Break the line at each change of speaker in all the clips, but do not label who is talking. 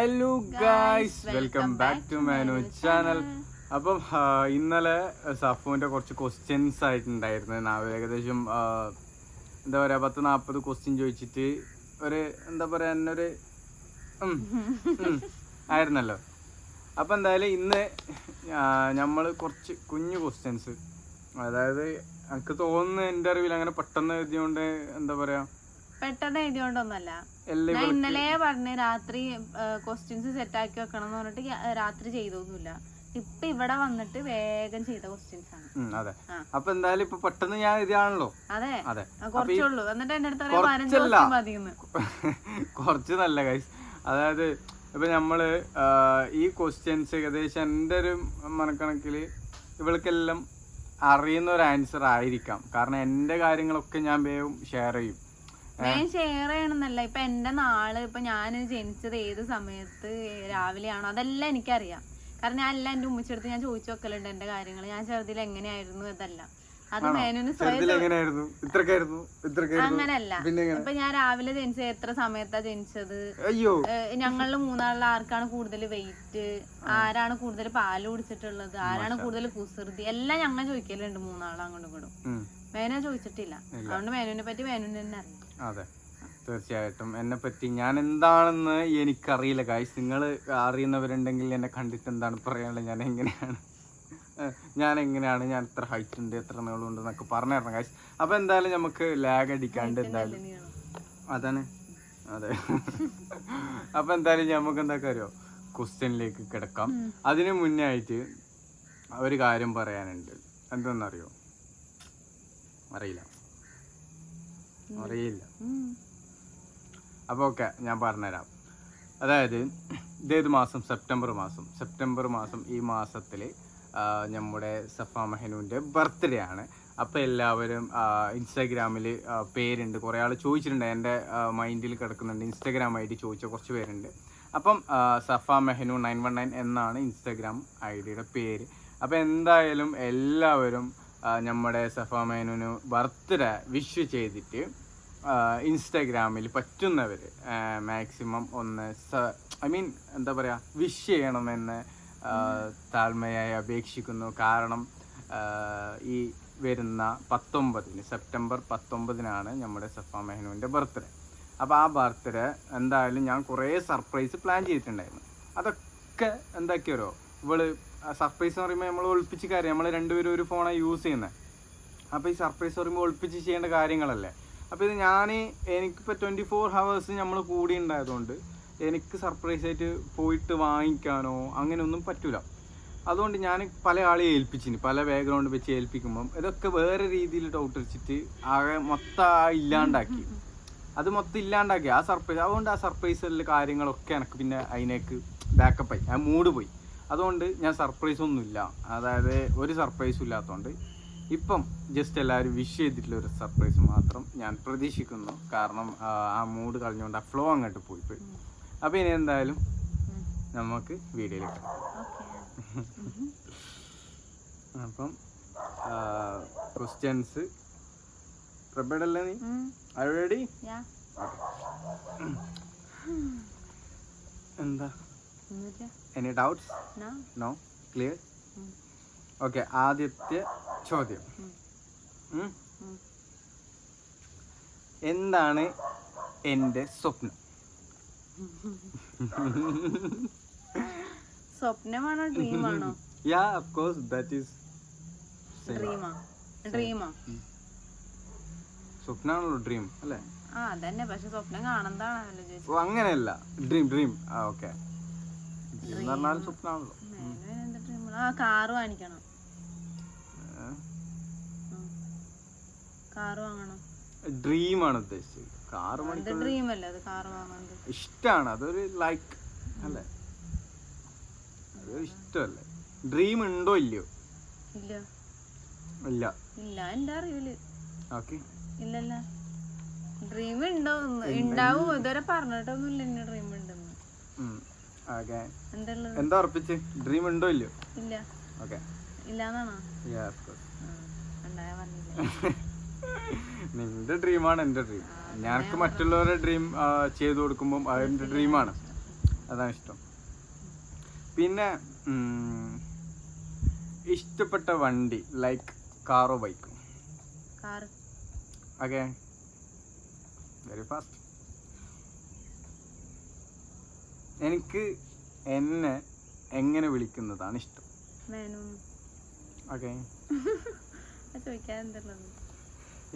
Hello guys, welcome back to Manu channel. അപ്പം ഇന്നലെ സഫുവിൻ്റെ കുറച്ച് ക്വസ്റ്റ്യൻസ് ആയിട്ടുണ്ടായിരുന്നു. ഏകദേശം എന്താ പറയുക 10-40 ക്വസ്റ്റ്യൻ ചോദിച്ചിട്ട് ഒരു എന്താ പറയുക എന്നൊരു ആയിരുന്നല്ലോ. അപ്പം എന്തായാലും ഇന്ന് നമ്മൾ കുറച്ച് കുഞ്ഞു ക്വസ്റ്റ്യൻസ്, അതായത് എനിക്ക് തോന്നുന്നു എൻ്റെ അറിവിൽ അങ്ങനെ പെട്ടെന്ന് എഴുതിയോണ്ട് എന്താ പറയുക
പെട്ടെന്ന് എഴുതിയോണ്ടൊന്നല്ല. ഞാൻ ഇന്നലെ പറഞ്ഞ് രാത്രി ക്വസ്റ്റ്യൻസ് സെറ്റ് ആക്കി വെക്കണം എന്ന് പറഞ്ഞിട്ട് രാത്രി ചെയ്തൊന്നുമില്ല. ഇപ്പൊ ഇവിടെ വന്നിട്ട് വേഗം ചെയ്ത ക്വസ്റ്റ്യൻസ് ആണ്.
അതെ. അപ്പൊ എന്തായാലും ഇപ്പൊ പെട്ടെന്ന് ഞാൻ എഴുതിയാണല്ലോ.
അതെ
അതെ,
കുറച്ചുള്ളൂ. എന്നിട്ട് എന്റെ അടുത്ത്
കുറച്ച് നല്ല ഗൈസ്. അതായത് ഇപ്പൊ നമ്മള് ഈ ക്വസ്റ്റ്യൻസ് ഏകദേശം എൻ്റെ ഒരു മനക്കണക്കില് ഇവൾക്കെല്ലാം അറിയുന്ന ഒരു ആൻസർ ആയിരിക്കാം. കാരണം എൻ്റെ കാര്യങ്ങളൊക്കെ ഞാൻ വേഗം ഷെയർ ചെയ്യും.
ഞാൻ ഷെയർ ചെയ്യണമെന്നല്ല, ഇപ്പൊ എന്റെ നാള്, ഇപ്പൊ ഞാൻ ജനിച്ചത് ഏത് സമയത്ത് രാവിലെയാണോ അതെല്ലാം എനിക്കറിയാം. കാരണം ഞാൻ എല്ലാം എന്റെ ഉമ്മച്ചെടുത്ത് ഞാൻ ചോദിച്ചു വെക്കലുണ്ട് എന്റെ കാര്യങ്ങൾ. ഞാൻ ചെറുതിൽ എങ്ങനെയായിരുന്നു ഇതെല്ലാം. അത് മേനുവിന് അങ്ങനെയല്ല. ഇപ്പൊ ഞാൻ രാവിലെ ജനിച്ചത് എത്ര സമയത്താ ജനിച്ചത്, ഞങ്ങളിൽ മൂന്നാളിൽ ആർക്കാണ് കൂടുതൽ വെയിറ്റ്, ആരാണ് കൂടുതൽ പാല് കുടിച്ചിട്ടുള്ളത്, ആരാണ് കൂടുതൽ കുസൃതി, എല്ലാം ഞങ്ങൾ ചോദിക്കലുണ്ട് മൂന്നാളും അങ്ങോട്ടും ഇങ്ങോട്ടും. മേനു ചോദിച്ചിട്ടില്ല. അതുകൊണ്ട് മേനുവിനെ പറ്റി മേനുവിന് തന്നെ അറിയാം.
അതെ, തീർച്ചയായിട്ടും എന്നെ പറ്റി ഞാൻ എന്താണെന്ന് എനിക്കറിയില്ല ഗായ്സ്. നിങ്ങൾ അറിയുന്നവരുണ്ടെങ്കിൽ എന്നെ കണ്ടിട്ട് എന്താണ് പറയാനുള്ളത്, ഞാൻ എങ്ങനെയാണ്, ഞാൻ എത്ര ഹൈറ്റ് ഉണ്ട്, എത്ര നീളമുണ്ട് എന്നൊക്കെ പറഞ്ഞു തരണം ഗായ്സ്. അപ്പൊ എന്തായാലും നമുക്ക് ലാഗ് അടിക്കാണ്ട് എന്തായാലും അതാണ്. അതെ. അപ്പൊ എന്തായാലും നമുക്ക് എന്താ കാര്യോ ക്വസ്റ്റ്യനിലേക്ക് കിടക്കാം. അതിന് മുന്നേ ആയിട്ട് ഒരു കാര്യം പറയാനുണ്ട്. എന്തെന്നറിയോ? അറിയില്ല. അപ്പോൾ ഓക്കെ, ഞാൻ പറഞ്ഞുതരാം. അതായത് ഇതേത് മാസം? സെപ്റ്റംബർ മാസം. ഈ മാസത്തിൽ നമ്മുടെ സഫ മെഹനുവിൻ്റെ ബർത്ത്ഡേ ആണ്. അപ്പോൾ എല്ലാവരും ഇൻസ്റ്റാഗ്രാമിൽ പേരുണ്ട്, കുറേ ആൾ ചോദിച്ചിട്ടുണ്ട്, എൻ്റെ മൈൻഡിൽ കിടക്കുന്നുണ്ട്. ഇൻസ്റ്റാഗ്രാം ഐ ഡി ചോദിച്ച കുറച്ച് പേരുണ്ട്. അപ്പം സഫ മെഹനു 919 എന്നാണ് ഇൻസ്റ്റാഗ്രാം ഐ ഡിയുടെ പേര്. അപ്പോൾ എന്തായാലും എല്ലാവരും നമ്മുടെ സഫ മെഹനുവിന് ബർത്ത്ഡേ വിഷ് ചെയ്തിട്ട് ഇൻസ്റ്റാഗ്രാമിൽ പറ്റുന്നവർ മാക്സിമം ഒന്ന് എന്താ പറയുക വിഷ് ചെയ്യണമെന്ന് താഴ്മയായി അപേക്ഷിക്കുന്നു. കാരണം ഈ വരുന്ന സെപ്റ്റംബർ 19 നമ്മുടെ സഫ മെഹനുവിൻ്റെ ബർത്ത്ഡേ. അപ്പോൾ ആ ബർത്ത്ഡേ എന്തായാലും ഞാൻ കുറേ സർപ്രൈസ് പ്ലാൻ ചെയ്തിട്ടുണ്ടായിരുന്നു. അതൊക്കെ എന്താക്കിയോ ഇവള് സർപ്രൈസ് എന്ന് പറയുമ്പോൾ നമ്മൾ ഒളിപ്പിച്ച് കാര്യം, നമ്മൾ രണ്ടുപേരും ഒരു ഫോണാണ് യൂസ് ചെയ്യുന്നത്. അപ്പോൾ ഈ സർപ്രൈസ് പറയുമ്പോൾ ഒളിപ്പിച്ച് ചെയ്യേണ്ട കാര്യങ്ങളല്ലേ. അപ്പോൾ ഇത് എനിക്കിപ്പോൾ 24 hours നമ്മൾ കൂടി ഉണ്ടായതുകൊണ്ട് എനിക്ക് സർപ്രൈസ് ആയിട്ട് പോയിട്ട് വാങ്ങിക്കാനോ അങ്ങനെയൊന്നും പറ്റില്ല. അതുകൊണ്ട് ഞാൻ പല ആളെ ഏൽപ്പിച്ചിന്, പല ബാക്ക്ഗ്രൗണ്ട് വെച്ച് ഏൽപ്പിക്കുമ്പം ഇതൊക്കെ വേറെ രീതിയിൽ ഡൗട്ട് വെച്ചിട്ട് ആകെ മൊത്തം ഇല്ലാണ്ടാക്കി ആ സർപ്രൈസ്. അതുകൊണ്ട് ആ സർപ്രൈസിലെ കാര്യങ്ങളൊക്കെ എനിക്ക് പിന്നെ അതിനേക്ക് ബാക്കപ്പായി, ആ മൂഡ് പോയി. അതുകൊണ്ട് ഞാൻ സർപ്രൈസ് ഒന്നുമില്ല, അതായത് ഒരു സർപ്രൈസും ഇല്ലാത്തതുകൊണ്ട് ഇപ്പം ജസ്റ്റ് എല്ലാവരും വിഷ് ചെയ്തിട്ടുള്ള ഒരു സർപ്രൈസ് മാത്രം ഞാൻ പ്രതീക്ഷിക്കുന്നു. കാരണം ആ മൂഡ് കളഞ്ഞുകൊണ്ട് ആ ഫ്ലോ അങ്ങോട്ട് പോയി. അപ്പം ഇനി എന്തായാലും നമുക്ക് വീഡിയോയിലേക്ക്. അപ്പം ക്വസ്റ്റ്യൻസ് പ്രിപ്പയർഡ് അല്ലേ? നീ റെഡി? എന്താ, any doubts? No? Clear? Okay. ആദ്യത്തെ ചോദ്യം, എന്താണ് എൻ്റെ സ്വപ്നം?
സ്വപ്നമാണോ ഡ്രീമാണോ?
Yeah, of course, that is
ഡ്രീമാ.
സ്വപ്നാണല്ലോ ഡ്രീം അല്ലേ?
അതന്നെ, പക്ഷെ സ്വപ്നം കാണുന്നതാണല്ലോ ചോദിച്ചത്.
അങ്ങനെയല്ല, ഡ്രീം. ഓക്കെ, ഡ്രീം പറഞ്ഞാൽ സ്വപ്നാണല്ലോ.
കാറ് വാങ്ങിക്കണം, കാറ് വാങ്ങണം.
ഡ്രീമാണ് ഉദ്ദേശിച്ചത്. കാറ്
ഡ്രീം അല്ലേ അത്? കാറ് വാങ്ങുന്നത്
ഇഷ്ടമാണ്, അതൊരു ലൈക്ക് അല്ലേ, അതൊരു ഇഷ്ടമല്ലേ. ഡ്രീം ഉണ്ടോ ഇല്ലയോ? ഇല്ല
എന്റെ അറിവില്.
ഓക്കെ,
ഇല്ലല്ല. ഡ്രീം ഉണ്ടോ? ഉണ്ടാവും, ഇതുവരെ പറഞ്ഞിട്ടൊന്നുമില്ല എന്നെ ഡ്രീം ഉണ്ടെന്ന്.
എന്താ ഉറപ്പിച്ച്? ഡ്രീം ഉണ്ടോ ഇല്ലയോ?
ഇല്ല.
ഓക്കെ,
ഇല്ലാന്നാണോ?
നിന്റെ ഡ്രീമാണ് എൻ്റെ ഡ്രീം. ഞങ്ങൾക്ക് മറ്റുള്ളവരുടെ ഡ്രീം ചെയ്തു കൊടുക്കുമ്പോൾ അതെൻ്റെ ഡ്രീമാണ്. അതാണ് ഇഷ്ടം. പിന്നെ ഇഷ്ടപ്പെട്ട വണ്ടി ലൈക്ക് കാറോ ബൈക്കോ?
കാർ.
Okay, very fast. എനിക്ക് എന്നെ എങ്ങനെ വിളിക്കുന്നതാണ് ഇഷ്ടം? ഓക്കെ.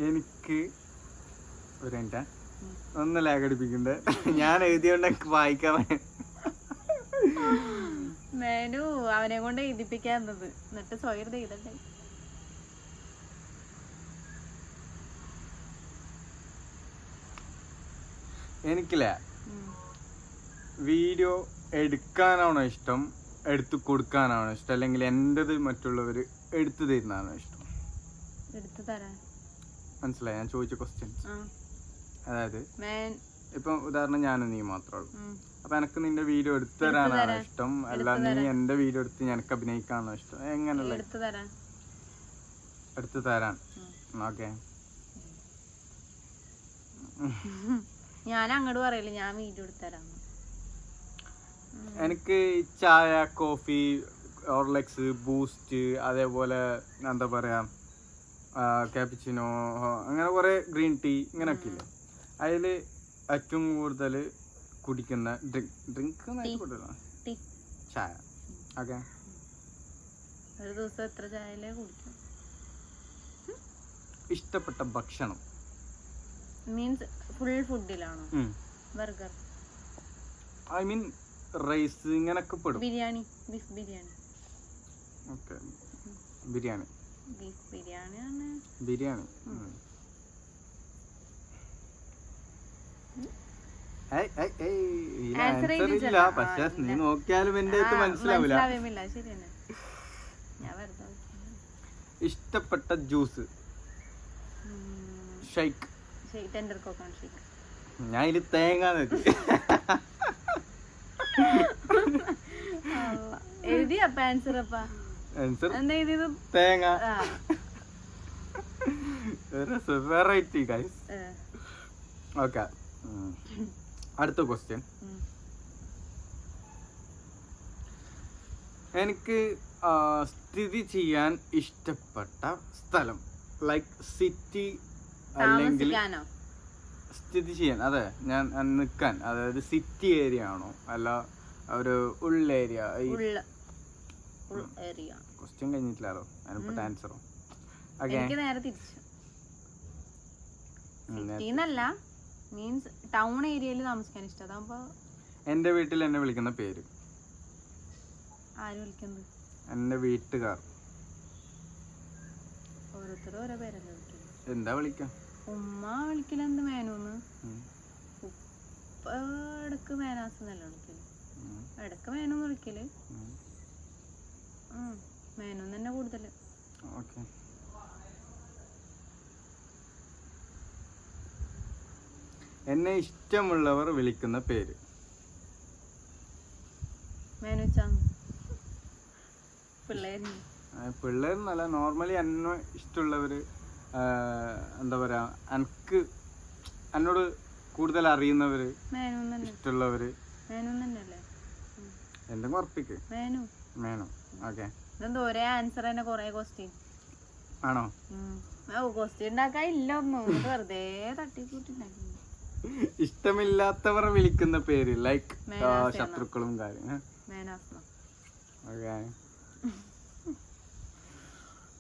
എനിക്ക് ഒരു മിനിറ്റ് ഒന്ന് ലാഗടിപ്പിക്കണ്ടേ, ഞാൻ എഴുതിയോണ്ട് എനിക്ക് വായിക്കാൻ
മേനു അവനെ കൊണ്ട് എഴുതിപ്പിക്കാന്നത്, എന്നിട്ട് സ്വയം എഴുതണ്ടേ.
എനിക്കില്ലേ വീഡിയോ എടുക്കാനാണോ ഇഷ്ടം, എടുത്തു കൊടുക്കാനാണോ ഇഷ്ടം, അല്ലെങ്കിൽ എൻ്റെത് മറ്റുള്ളവർ എടുത്തു തരുന്നതാണോ ഇഷ്ടം? മനസ്സിലായി ഞാൻ ചോദിച്ച ക്വസ്റ്റ്യൻ? അതായത് ഇപ്പം ഉദാഹരണം ഞാനും നീ മാത്രമേ ഉള്ളൂ, അപ്പൊ എനിക്ക് നിന്റെ വീഡിയോ എടുത്തു തരാനാണോ ഇഷ്ടം, അല്ല നീ എന്റെ വീഡിയോ എടുത്ത് എനിക്ക് അഭിനയിക്കാനാണോ ഇഷ്ടം? എങ്ങനെയുള്ള എടുത്തു തരാൻ? ഓക്കെ.
ഞാൻ അങ്ങോട്ട് പറയില്ല, ഞാൻ വീഡിയോ എടുത്തരാം.
എനിക്ക് ചായ, കോഫി, ഹോർലിക്സ്, ബൂസ്റ്റ്, അതേപോലെ എന്താ പറയാ കാപ്പിച്ചിനോ, അങ്ങനെ കുറെ ഗ്രീൻ ടീ ഇങ്ങനെയൊക്കെ ഇല്ലേ, അതിൽ ഏറ്റവും കൂടുതൽ കുടിക്കുന്ന ഡ്രിങ്ക് ചായ. ഓക്കെ.
ഒരു ദിവസം എത്ര ചായയിലേ കുടിക്കും?
ഇഷ്ടപ്പെട്ട ഭക്ഷണം
മീൻസ് ഫുൾ ഫുഡിലാണോ? ബർഗർ,
ഐ മീൻ റൈസ് ഇങ്ങനൊക്കെ പെടും.
Biryani, beef biryani.
Okay, biryani.
Beef ബിരിയാണിയാണ്
ബിരിയാണി. ഇല്ല, പക്ഷെ നീ നോക്കിയാലും എന്റെ അടുത്ത് മനസ്സിലാവില്ല. ഇഷ്ടപ്പെട്ട juice? Shake.
Tender coconut shake.
ഞാൻ ഇതിൽ തേങ്ങ തേങ്ങ. Variety guys. ഓക്കെ, അടുത്ത ക്വസ്റ്റ്യൻ. എനിക്ക് സ്ഥിതി ചെയ്യാൻ ഇഷ്ടപ്പെട്ട സ്ഥലം ലൈക്ക് സിറ്റി, അല്ലെങ്കിൽ സ്ഥിതി ചെയ്യാൻ, അതെ ഞാൻ നിൽക്കാൻ, അതായത് സിറ്റി ഏരിയ ആണോ അല്ല ഒരു ഉള്ളേരിയ? ക്വസ്റ്റ്യൻ കഴിഞ്ഞിട്ടില്ലല്ലോ, അതിനിപ്പോ ആൻസറോ?
മീൻസ് ടൗൺ ഏരിയയിൽ താമസിക്കാൻ ഇഷ്ടം.
എന്റെ വീട്ടിൽ എന്നെ വിളിക്കുന്ന പേര്?
ആര് വിളിക്കുന്നത്?
എന്റെ വീട്ടുകാർ.
ഓരോരുത്തരും ഓരോ പേരല്ലേ വിളിക്കുന്നത്.
എന്താ വിളിക്കാം?
ഉമ്മ വിളിക്കല എന്ത് മേനൂന്ന്, ഉപ്പ ഇടക്ക് മേനാസ് എന്നല്ല വിളിക്കല്, ഇടക്ക് മേനൂന്ന് വിളിക്കല്, മേനൂന്ന് തന്നെ കൂടുതല്.
എന്നെ ഇഷ്ടമുള്ളവർ വിളിക്കുന്ന പേര്? പിള്ളേരെന്നല്ല, നോർമലി എന്നെ ഇഷ്ടമുള്ളവര്, എന്താ പറയാ, എനിക്ക് എന്നോട് കൂടുതൽ അറിയുന്നവര്, ഇഷ്ടമുള്ളവര്. എന്തെങ്കിലും ഉറപ്പിക്ക്. മേനു. ഓക്കെ.
ഒരേ ആൻസർ തന്നെ കൊറേ ക്വസ്റ്റ്യൻ
ആണോ?
ക്വസ്റ്റ്യൻ ഉണ്ടാക്കാനില്ല, ഒന്നും വെറുതെ തട്ടിക്കൂട്ടിണ്ടാക്കി.
ഇഷ്ടമില്ലാത്തവർ വിളിക്കുന്ന പേര് ലൈക്ക് ശത്രുക്കളും കാര്യം?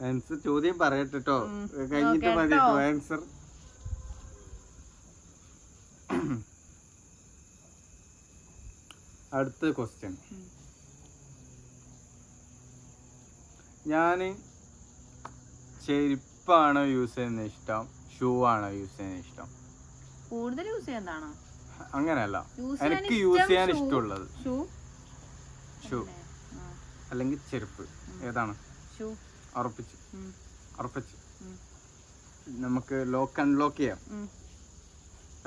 ആൻസർ ചോദ്യം പറയട്ടോ, കഴിഞ്ഞിട്ട് മതി ആൻസർ. അടുത്ത ക്വസ്റ്റ്യൻ. ഞാന് ചെരുപ്പാണോ യൂസ് ചെയ്യുന്ന ഇഷ്ടം, ഷൂ ആണോ യൂസ് ചെയ്യുന്ന ഇഷ്ടം?
കൂടുതൽ യൂസ് ചെയ്യുന്നതാണോ?
അങ്ങനെയല്ല, എനിക്ക് യൂസ് ചെയ്യാൻ ഇഷ്ടമുള്ളത് ഷൂ അല്ലെങ്കിൽ ചെരുപ്പ്. ഏതാണ്? ഉറപ്പിച്ച് നമുക്ക് ലോക്ക് അൺലോക്ക് ചെയ്യാം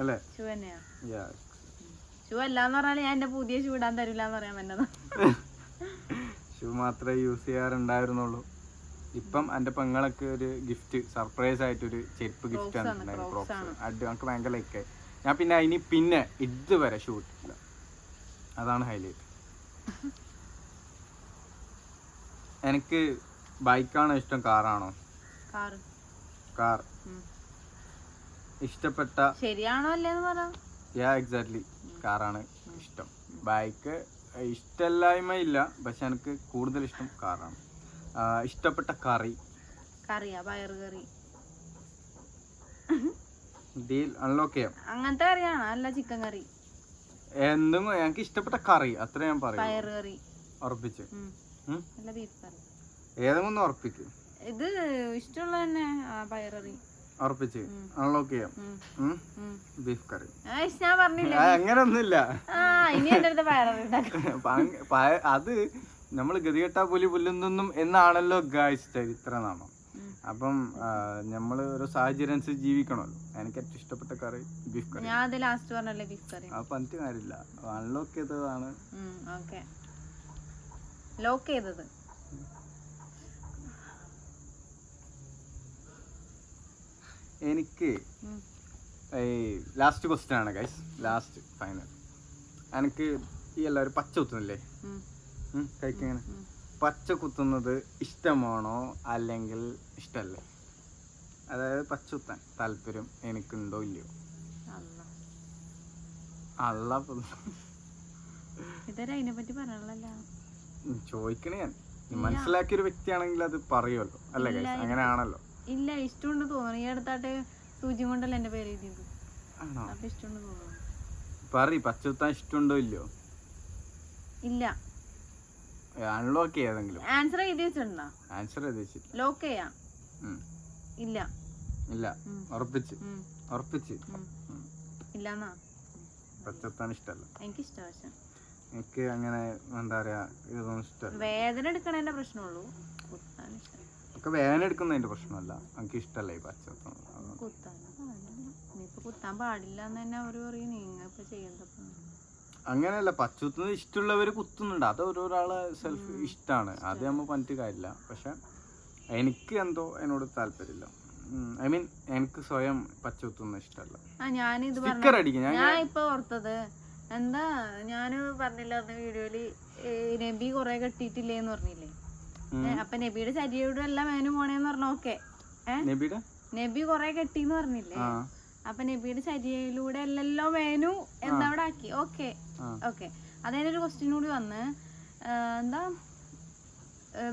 അല്ലേ?
ഷൂ അല്ലാന്ന് പറഞ്ഞാൽ ഞാൻ എന്റെ പുതിയ ഷൂ ഇടാൻ തരില്ലാന്ന് പറയാൻ പറ്റുന്നത്.
ഷൂ മാത്രമേ യൂസ് ചെയ്യാറുണ്ടായിരുന്നുള്ളൂ. ഇപ്പം എന്റെ പെങ്ങളൊക്കെ ഒരു ഗിഫ്റ്റ്, സർപ്രൈസ് ആയിട്ടൊരു ചെരുപ്പ് ഗിഫ്റ്റ് തന്നിട്ടുണ്ടായിരുന്നു, ക്രോക്സ്. അത് നമുക്ക് ഭയങ്കര ലൈക്ക്. ഞാൻ പിന്നെ ഇതുവരെ ഷൂ ഇട്ടില്ല. അതാണ് ഹൈലൈറ്റ്. എനിക്ക് ബൈക്കാണോ ഇഷ്ടം കാറാണോ? കാർ. ഇഷ്ടപ്പെട്ട
ശരിയാണോ അല്ലേന്ന് പറ.
എക്സാക്ട്ലി കാറാണ് ഇഷ്ടം. ബൈക്ക് ഇഷ്ടമില്ലായ്മ ഇല്ല, പക്ഷെ എനിക്ക് കൂടുതൽ ഇഷ്ടം കാറാണ്. ഇഷ്ടപ്പെട്ട കറി?
കറിയാ പയറ് കറി.
ഡീൽ അൺലോക്ക് ചെയ്യാം.
അങ്ങനത്തെ കറിയാണോ അല്ല ചിക്കൻ കറി?
എന്തും എനിക്ക് ഇഷ്ടപ്പെട്ട കറി അത്ര ഞാൻ പറയും.
പയറ് കറി
ഉറപ്പിച്ച്.
അല്ല ബീഫ് കറി.
ഏതെങ്കിലും ഉറപ്പിക്ക്.
ഇത് ഇഷ്ടമുള്ള തന്നെ പയറ് കറി.
ഉറപ്പിച്ച് അൺലോക്ക് ചെയ്യാം. ബീഫ് കറി.
ഞാൻ പറഞ്ഞില്ല
അങ്ങനൊന്നുമില്ല.
ഇനി എന്റെ അടുത്ത് പയറ്
അത് നമ്മൾ ഗതികെട്ടാ പുലി പുല്ലുന്നും എന്നാണല്ലോ ഗായ്സ് ചരിത്രനാമം. അപ്പം നമ്മള് ഒരു സാഹചര്യം അനുസരിച്ച് ജീവിക്കണമല്ലോ. എനിക്ക് ഏറ്റവും ഇഷ്ടപ്പെട്ട കറി ബീഫ് കറി.
ഞാൻ ലാസ്റ്റ് പറഞ്ഞല്ലേ ബീഫ് കറി.
അപ്പൊ എനിക്ക് കാര്യമില്ല, അൺലോക്ക് ചെയ്തതാണ്.
ലോക്ക് ചെയ്തത്.
എനിക്ക് ലാസ്റ്റ് ക്വസ്റ്റ്യൻ ആണ് ഗൈസ്, ലാസ്റ്റ് ഫൈനൽ. എനിക്ക് ഈ എല്ലാവരും പച്ച കുത്തുന്നില്ലേ, കഴിക്കങ്ങനെ പച്ച കുത്തുന്നത് ഇഷ്ടമാണോ അല്ലെങ്കിൽ ഇഷ്ടമല്ലേ? അതായത് പച്ച കുത്താൻ താല്പര്യം എനിക്കുണ്ടോ ഇല്ലയോ? അല്ല ചോദിക്കണേ. ഞാൻ മനസ്സിലാക്കിയൊരു വ്യക്തിയാണെങ്കിൽ അത് പറയുമല്ലോ അല്ലേ ഗൈസ്? അങ്ങനെയാണല്ലോ.
ഇല്ല, ഇഷ്ടമുണ്ട് തോന്നുന്നു. ഈ അടുത്തായിട്ട് സൂചി കൊണ്ടല്ല എന്റെ പേര് എഴുതിയത്. അപ്പൊ ഇഷ്ടമുണ്ട് തോന്നുന്നു.
പറ, പച്ച കുത്താൻ ഇഷ്ടമുണ്ടോ ഇല്ലയോ?
ഇല്ല.
അൺലോക്ക് ചെയ്തെങ്കിലും
ആൻസർ എഴുതി വെച്ചിട്ടുണ്ടോ?
ആൻസർ എഴുതി വെച്ചിട്ട് ലോക്ക്
ചെയ്യാം. ഇല്ല.
ഇല്ല. ഉറപ്പിച്ച് ഉറപ്പിച്ച്
ഇല്ലെന്നാ.
പച്ചത്താൻ ഇഷ്ടമല്ല.
എനിക്ക് ഇഷ്ടം.
എനിക്ക് അങ്ങനെ എന്താ പറയാ, ഇതൊന്നും ഇഷ്ടമല്ല.
വേദന എടുക്കണതിന്റെ പ്രശ്നമുള്ളൂ,
ഒക്കെ വേദന എടുക്കുന്നതിന്റെ പ്രശ്നമല്ല. എനിക്ക് ഇഷ്ടമല്ല ഈ പച്ചത്താൻ.
കുത്താൻ പാടില്ല എന്ന് തന്നെ അവര് പറയും. നീങ്ങ ഇപ്പൊ ചെയ്യേണ്ടത്
അങ്ങനെയല്ല, പച്ചകുത്തുന്നത് ഇഷ്ടമുള്ളവർ കുത്തുന്നുണ്ട്. അത് ഓരോരാളെ സെൽഫ് ഇഷ്ടമാണ്, അത് നമ്മൾ പറഞ്ഞിട്ട് കാര്യമില്ല. പക്ഷെ എനിക്ക് എന്തോ എന്നോട് താല്പര്യമില്ല. ഐ മീൻ എനിക്ക് സ്വയം പച്ചകുത്തുന്നത് ഇഷ്ടമല്ല.
ഞാൻ ഇപ്പൊ ഓർത്തത് എന്താ, ഞാന് പറഞ്ഞില്ല അന്ന് വീഡിയോയില് നബി കൊറേ കെട്ടിയിട്ടില്ലേന്ന് പറഞ്ഞില്ലേ? അപ്പൊ നബിയുടെ ചരിയോടും എല്ലാം മേനു പോണേന്ന് പറഞ്ഞ ഓക്കെ. നബി കൊറേ കെട്ടിന്ന് പറഞ്ഞില്ലേ? അപ്പൊ നബിയുടെ ചര്യയിലൂടെ അല്ലല്ലോ മേനു എന്നവിടെ ആക്കി. Okay okay. അതിനൊരു ക്വസ്റ്റ്യൻ കൂടി വന്ന്, എന്താ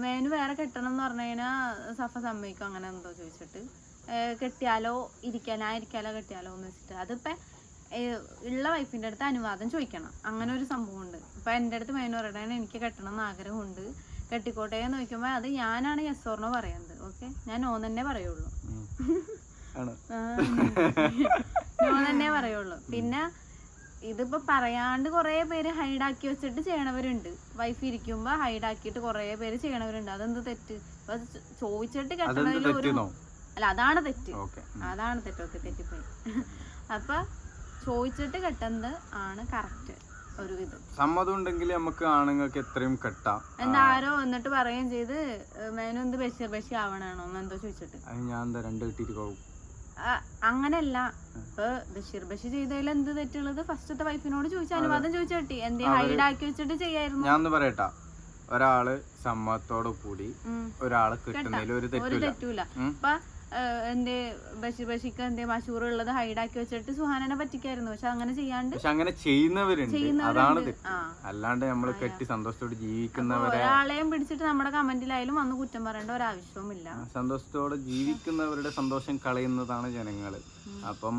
മേനു വേറെ കെട്ടണം എന്ന് പറഞ്ഞു കഴിഞ്ഞാൽ സഫ സമ്മതിക്കും അങ്ങനെ എന്തോ ചോദിച്ചിട്ട്, കെട്ടിയാലോ ഇരിക്കാലോ കെട്ടിയാലോ എന്ന് വെച്ചിട്ട്. അതിപ്പോ ഉള്ള വൈഫിന്റെ അടുത്ത് അനുവാദം ചോദിക്കണം. അങ്ങനെ ഒരു സംഭവം ഉണ്ട്. ഇപ്പൊ എന്റെ അടുത്ത് മേനു പറയണേ എനിക്ക് കെട്ടണം എന്ന് ആഗ്രഹമുണ്ട്, കെട്ടിക്കോട്ടെ എന്ന് ചോദിക്കുമ്പോ അത് ഞാനാണ് യെസ് ഓർണോ പറയുന്നത്. ഓക്കെ, ഞാൻ നോ തന്നെ പറയുള്ളൂ. നോ തന്നെ പറയുള്ളൂ. പിന്നെ ഇതിപ്പോ പറയാണ്ട് കൊറേ പേര് ഹൈഡാക്കി വെച്ചിട്ട് ചെയ്യണവരുണ്ട്. വൈഫ് ഇരിക്കുമ്പോ ഹൈഡാക്കിയിട്ട് കൊറേ പേര് ചെയ്യണവരുണ്ട്. അതെന്ത് തെറ്റ്? ഇപ്പൊ ചോദിച്ചിട്ട് കെട്ടണതിൽ ഒരു അല്ല, അതാണ് തെറ്റ്. അതാണ് തെറ്റ്. ഓക്കെ, തെറ്റിപ്പോയി. അപ്പൊ ചോദിച്ചിട്ട് കെട്ടുന്നത് ആണ് കറക്റ്റ്. ഒരു ഇത്
സമ്മതം ഉണ്ടെങ്കിൽ നമുക്ക് ആണുങ്ങൾക്ക് എത്രയും കെട്ടാം.
എന്താ ആരോ എന്നിട്ട് പറയുകയും ചെയ്ത് മേനു എന്ത് ബഷീർ ആവണാണോ എന്നെന്തോ ചോദിച്ചിട്ട്
ഞാൻ രണ്ട് കിട്ടിയിട്ട്
അങ്ങനെയല്ല. ഇപ്പൊ ബഷീർ ചെയ്തതിൽ എന്ത് തെറ്റുള്ളത്? ഫസ്റ്റത്തെ വൈഫിനോട് ചോദിച്ച അനുവാദം ചോദിച്ചു കെട്ടി. എന്തേ ഹൈഡാക്കി വെച്ചിട്ട് ചെയ്യായിരുന്നു?
ഞാൻ പറയട്ടാ, ഒരാള് സമ്മതത്തോടു കൂടി ഒരാളെ കിട്ടുന്നതിൽ ഒരു
തെറ്റൂല. ഇപ്പൊ എന്തേ ബഷീർക്ക് എന്തേ മഷൂർ ഉള്ളത് ഹൈഡാക്കി വെച്ചിട്ട് സുഹാനനെ പറ്റിക്കായിരുന്നു. പക്ഷെ അങ്ങനെ ചെയ്യാണ്ട്
അങ്ങനെ ചെയ്യുന്നവരുണ്ട്. അതാണ് അല്ലാണ്ട് നമ്മള് കെട്ടി സന്തോഷത്തോടെ ജീവിക്കുന്നവരെ
ഒരാളെയും പിടിച്ചിട്ട് നമ്മുടെ കമന്റിലായാലും വന്ന് കുറ്റം പറയേണ്ട ഒരു ആവശ്യവുമില്ല.
സന്തോഷത്തോടെ ജീവിക്കുന്നവരുടെ സന്തോഷം കളയുന്നതാണ് ജനങ്ങള്. അപ്പം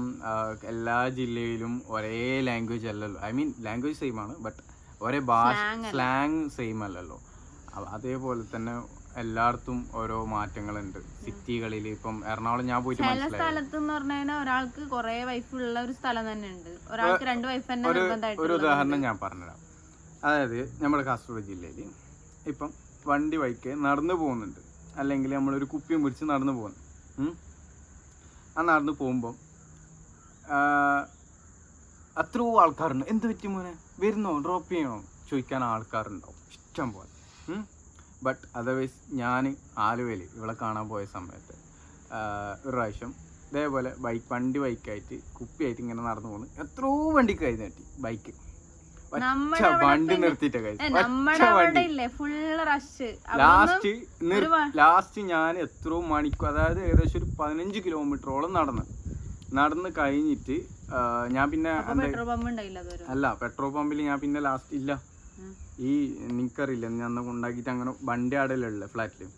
എല്ലാ ജില്ലയിലും ഒരേ ലാംഗ്വേജ് അല്ലല്ലോ. ഐ മീൻ ലാംഗ്വേജ് സെയിം ആണ്, ബട്ട് ഒരേ ഭാഷ സ്ലാങ് സെയിം അല്ലല്ലോ. അതേപോലെ തന്നെ എല്ലായിടത്തും ഓരോ മാറ്റങ്ങളുണ്ട്. സിറ്റികളിൽ ഇപ്പം എറണാകുളം ഞാൻ പോയിട്ട്
ചില സ്ഥലത്ത് ഒരാൾക്ക് കുറെ വൈഫ് ഉള്ള ഒരു സ്ഥലം തന്നെ ഉണ്ട്, ഒരാൾക്ക് 2 വൈഫ് തന്നെ.
ഒരു ഉദാഹരണം ഞാൻ പറഞ്ഞുതരാം. അതായത് നമ്മുടെ കാസർഗോഡ് ജില്ലയിൽ ഇപ്പം വണ്ടി വൈക്ക് നടന്നു പോകുന്നുണ്ട്, അല്ലെങ്കിൽ നമ്മളൊരു കുപ്പിയും പിടിച്ച് നടന്നു പോകുന്നു. ആ നടന്നു പോകുമ്പം അത്രയോ ആൾക്കാരുണ്ട്. എന്ത് പറ്റി മോനെ, വരുന്നോ, ഡ്രോപ്പ് ചെയ്യണോ ചോദിക്കാൻ ആൾക്കാരുണ്ടാവും ഇഷ്ടം പോലെ. ബട്ട് അതർവൈസ് ഞാൻ ആലുവയിൽ ഇവളെ കാണാൻ പോയ സമയത്ത് ഒരു പ്രാവശ്യം ഇതേപോലെ വണ്ടി ബൈക്കായിട്ട് കുപ്പിയായിട്ട് ഇങ്ങനെ നടന്നു പോകുന്നു. എത്രയോ വണ്ടിക്ക് കൈ നീട്ടി ബൈക്ക്. വണ്ടി നിർത്തിയിട്ട ലാസ്റ്റ് ഞാൻ എത്രയോ മണിക്കൂർ, അതായത് ഏകദേശം ഒരു 15 കിലോമീറ്ററോളം നടന്ന് കഴിഞ്ഞിട്ട് ഞാൻ പിന്നെ അല്ല പെട്രോൾ പമ്പിൽ ഞാൻ പിന്നെ ലാസ്റ്റ് ഇല്ല, ഈ നിനക്കറിയില്ല ഞാൻ അന്ന് കൊണ്ടാക്കിയിട്ട് അങ്ങനെ വണ്ടി ആടലുള്ള ഫ്ലാറ്റില്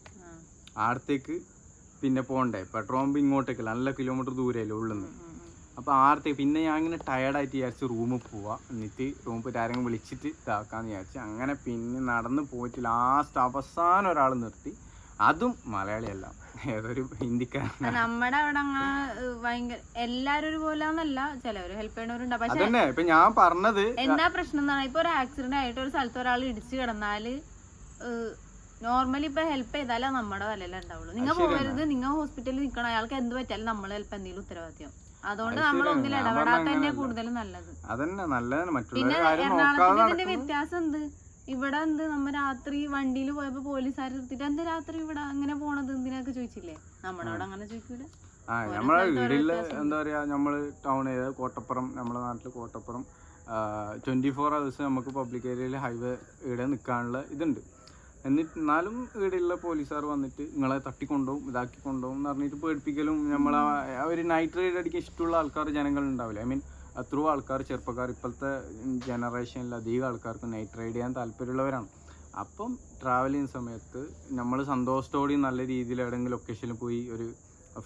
ആടത്തേക്ക് പിന്നെ പോണ്ടേ, പെട്രോൾ പമ്പ് ഇങ്ങോട്ടേക്കല്ല, നല്ല കിലോമീറ്റർ ദൂരമല്ലേ ഉള്ളുന്ന്. അപ്പോൾ ആടത്തേക്ക് പിന്നെ ഞാൻ ഇങ്ങനെ ടയർഡായിട്ട് വിചാരിച്ച് റൂമിൽ പോവാം, എന്നിട്ട് റൂമിൽ പോയിട്ട് ആരെങ്കിലും വിളിച്ചിട്ട് ഇതാക്കാന്ന് വിചാരിച്ച് അങ്ങനെ പിന്നെ നടന്ന് പോയിട്ട് ലാസ്റ്റ് അവസാനം ഒരാൾ നിർത്തി, അതും മലയാളിയല്ല, ഏതൊരു ഹിന്ദിക്കാരൻ.
നമ്മുടെ അവിടെ ഭയങ്കര എല്ലാരും ഒരുപോലെ ചിലവര് ഹെൽപ്പ് ചെയ്യണവരുണ്ട്. പക്ഷെ
ഇപ്പൊ ഞാൻ പറഞ്ഞത്
എന്താ പ്രശ്നം എന്ന് പറഞ്ഞാൽ ഇപ്പൊ ഒരു ആക്സിഡന്റ് ആയിട്ട് ഒരു സ്ഥലത്ത് ഒരാൾ ഇടിച്ചു കിടന്നാല് നോർമലി ഇപ്പൊ ഹെൽപ്പ് ചെയ്താലേ നമ്മുടെ വിലയില ഉണ്ടാവുള്ളൂ. നിങ്ങൾ പോകരുത്, നിങ്ങൾ ഹോസ്പിറ്റലിൽ നിൽക്കണം, അയാൾക്ക് എന്ത് പറ്റിയാലും നമ്മൾ ഹെൽപ്പ് എന്തെങ്കിലും ഉത്തരവാദിത്യം. അതുകൊണ്ട് നമ്മൾ ഒന്നിൽ ഇടപെടാത്ത തന്നെ കൂടുതലും നല്ലത്. പിന്നെ എറണാകുളത്തിന്റെ വ്യത്യാസം എന്ത്, ഇവിടെ എന്ത് നമ്മ രാത്രി വണ്ടിയിൽ പോയപ്പോ പോലീസുകാർ നിർത്തിട്ട് എന്ത് രാത്രി ഇവിടെ അങ്ങനെ പോണത് എന്തിനൊക്കെ ചോദിച്ചില്ലേ, നമ്മുടെ അവിടെ അങ്ങനെ ചോദിക്കൂല.
നമ്മളെ വീട്ടില് എന്താ പറയാ, നമ്മള് ടൗൺ കോട്ടപ്പുറം, നമ്മുടെ നാട്ടില് കോട്ടപ്പുറം 24 hours നമുക്ക് പബ്ലിക് ഏരിയയിൽ ഹൈവേ ഇവിടെ നിൽക്കാനുള്ള ഇതുണ്ട്. എന്നാലും ഇവിടെയുള്ള പോലീസുകാർ വന്നിട്ട് നിങ്ങളെ തട്ടിക്കൊണ്ടുപോകും ഇതാക്കിക്കൊണ്ടുപോകും എന്ന് പറഞ്ഞിട്ട് പേടിപ്പിക്കലും, നമ്മളെ ഒരു നൈറ്റ് റൈഡ് അടിക്കാൻ ഇഷ്ടമുള്ള ആൾക്കാർ ജനങ്ങളുണ്ടാവില്ല. ഐ മീൻ അത്രയും ആൾക്കാർ, ചെറുപ്പക്കാർ, ഇപ്പോഴത്തെ ജനറേഷനിൽ അധികം ആൾക്കാർക്ക് നൈറ്റ് റൈഡ് ചെയ്യാൻ താല്പര്യമുള്ളവരാണ്. അപ്പം ട്രാവൽ ചെയ്യുന്ന സമയത്ത് നമ്മൾ സന്തോഷത്തോടെ നല്ല രീതിയിൽ എവിടെയെങ്കിലും ലൊക്കേഷനിൽ പോയി ഒരു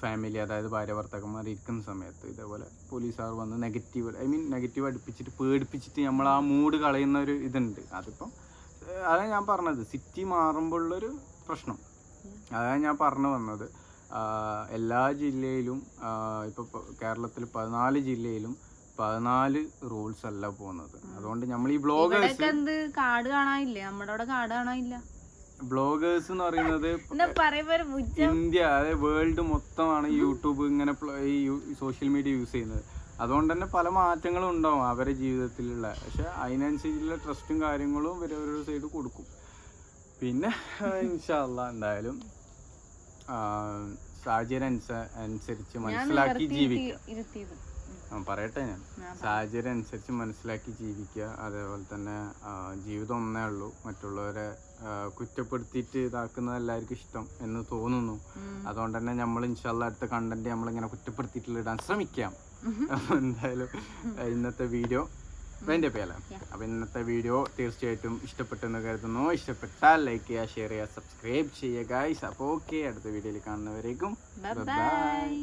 ഫാമിലി, അതായത് ഭാര്യ ഭർത്താക്കന്മാർ ഇരിക്കുന്ന സമയത്ത് ഇതേപോലെ പോലീസുകാർ വന്ന് നെഗറ്റീവ് അടുപ്പിച്ചിട്ട് പേടിപ്പിച്ചിട്ട് നമ്മൾ ആ മൂഡ് കളയുന്ന ഒരു ഇതുണ്ട്. അതിപ്പം അതാണ് ഞാൻ പറഞ്ഞത്, സിറ്റി മാറുമ്പോഴുള്ളൊരു പ്രശ്നം. അതാണ് ഞാൻ പറഞ്ഞു വന്നത്. എല്ലാ ജില്ലയിലും ഇപ്പോൾ കേരളത്തിൽ 14 ജില്ലയിലും 14 റൂൾസ് അല്ല പോകുന്നത്. അതുകൊണ്ട് നമ്മൾ ഈ ബ്ലോഗേഴ്സ്
കാർഡ് കാണാനില്ലേ, നമ്മുടെ അവിടെ കാർഡ് കാണാനില്ല.
ബ്ലോഗേഴ്സ് എന്ന് പറയുന്നത് ഇന്ത്യ, അതായത് വേൾഡ് മൊത്തമാണ് യൂട്യൂബ് ഇങ്ങനെ ഈ സോഷ്യൽ മീഡിയ യൂസ് ചെയ്യുന്നത്. അതുകൊണ്ട് തന്നെ പല മാറ്റങ്ങളും ഉണ്ടാവും അവരുടെ ജീവിതത്തിലുള്ള. പക്ഷെ അതിനനുസരിച്ചുള്ള ട്രസ്റ്റും കാര്യങ്ങളും ഇവരൊരു സൈഡ് കൊടുക്കും. പിന്നെ ഇൻഷാ അല്ലാഹ് എന്തായാലും സാഹചര്യം അനുസരിച്ച് മനസ്സിലാക്കി ജീവിക്കുക. പറയട്ടെ, ഞാൻ സാഹചര്യം അനുസരിച്ച് മനസ്സിലാക്കി ജീവിക്കുക. അതേപോലെ തന്നെ ജീവിതം ഒന്നേ ഉള്ളൂ, മറ്റുള്ളവരെ കുറ്റപ്പെടുത്തിയിട്ട് ഇതാക്കുന്നത് എല്ലാവർക്കും ഇഷ്ടം എന്ന് തോന്നുന്നു. അതുകൊണ്ട് തന്നെ നമ്മൾ ഇൻഷാ അല്ലാഹ് അടുത്ത കണ്ടന്റ് നമ്മളിങ്ങനെ കുറ്റപ്പെടുത്തിയിട്ട് ഇടാൻ ശ്രമിക്കാം. അപ്പോൾ എന്തായാലും ഇന്നത്തെ വീഡിയോ എൻ്റെ പേല. അപ്പോൾ ഇന്നത്തെ വീഡിയോ തീർച്ചയായിട്ടും ഇഷ്ടപ്പെട്ടെന്ന് കരുതുന്നു. ഇഷ്ടപ്പെട്ടാൽ ലൈക്ക് ചെയ്യുക, ഷെയർ ചെയ്യുക, സബ്സ്ക്രൈബ് ചെയ്യുക ഗൈസ്. അപ്പോൾ ഓക്കെ, അടുത്ത വീഡിയോയിൽ കാണുന്നവരേക്കും ബൈ.